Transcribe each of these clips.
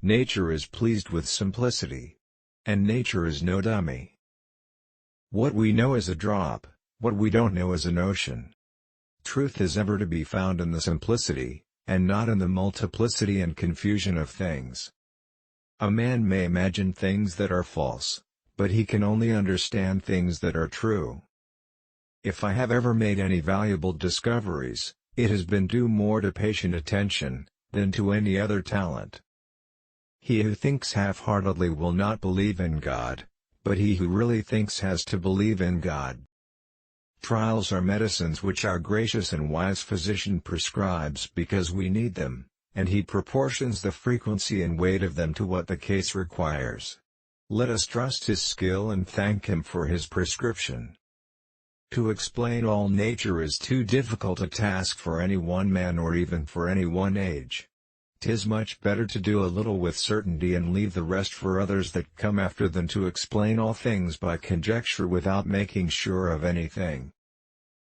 Nature is pleased with simplicity. And nature is no dummy. What we know is a drop, what we don't know is an ocean. Truth is ever to be found in the simplicity, and not in the multiplicity and confusion of things. A man may imagine things that are false, but he can only understand things that are true. If I have ever made any valuable discoveries, it has been due more to patient attention, than to any other talent. He who thinks half-heartedly will not believe in God, but he who really thinks has to believe in God. Trials are medicines which our gracious and wise physician prescribes because we need them, and he proportions the frequency and weight of them to what the case requires. Let us trust his skill and thank him for his prescription. To explain all nature is too difficult a task for any one man or even for any one age. 'Tis much better to do a little with certainty and leave the rest for others that come after than to explain all things by conjecture without making sure of anything.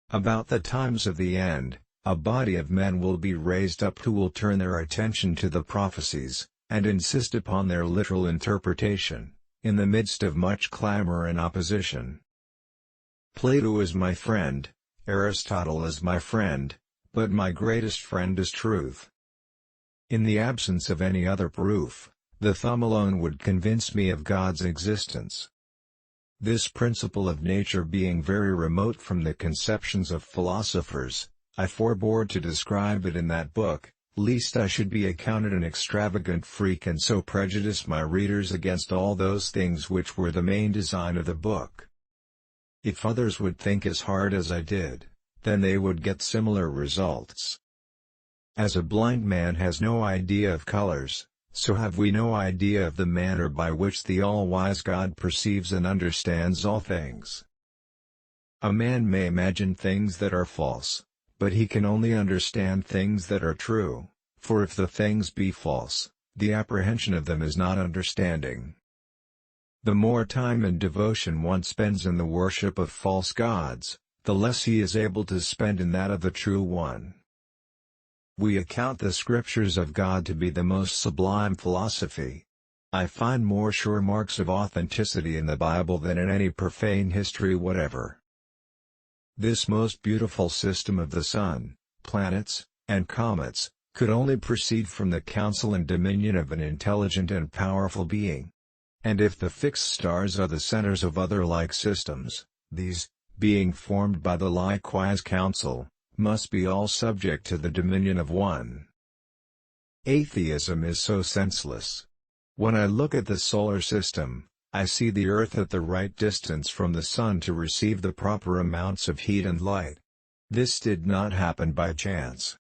About the times of the end, a body of men will be raised up who will turn their attention to the prophecies, and insist upon their literal interpretation, in the midst of much clamor and opposition. Plato is my friend, Aristotle is my friend, but my greatest friend is truth. In the absence of any other proof, the thumb alone would convince me of God's existence. This principle of nature being very remote from the conceptions of philosophers, I forbore to describe it in that book, lest I should be accounted an extravagant freak and so prejudice my readers against all those things which were the main design of the book. If others would think as hard as I did, then they would get similar results. As a blind man has no idea of colors, so have we no idea of the manner by which the all-wise God perceives and understands all things. A man may imagine things that are false, but he can only understand things that are true, for if the things be false, the apprehension of them is not understanding. The more time and devotion one spends in the worship of false gods, the less he is able to spend in that of the true one. We account the scriptures of God to be the most sublime philosophy. I find more sure marks of authenticity in the Bible than in any profane history whatever. This most beautiful system of the sun, planets, and comets, could only proceed from the counsel and dominion of an intelligent and powerful being. And if the fixed stars are the centers of other like systems, these, being formed by the likewise counsel, must be all subject to the dominion of one. Atheism is so senseless. When I look at the solar system, I see the Earth at the right distance from the Sun to receive the proper amounts of heat and light. This did not happen by chance,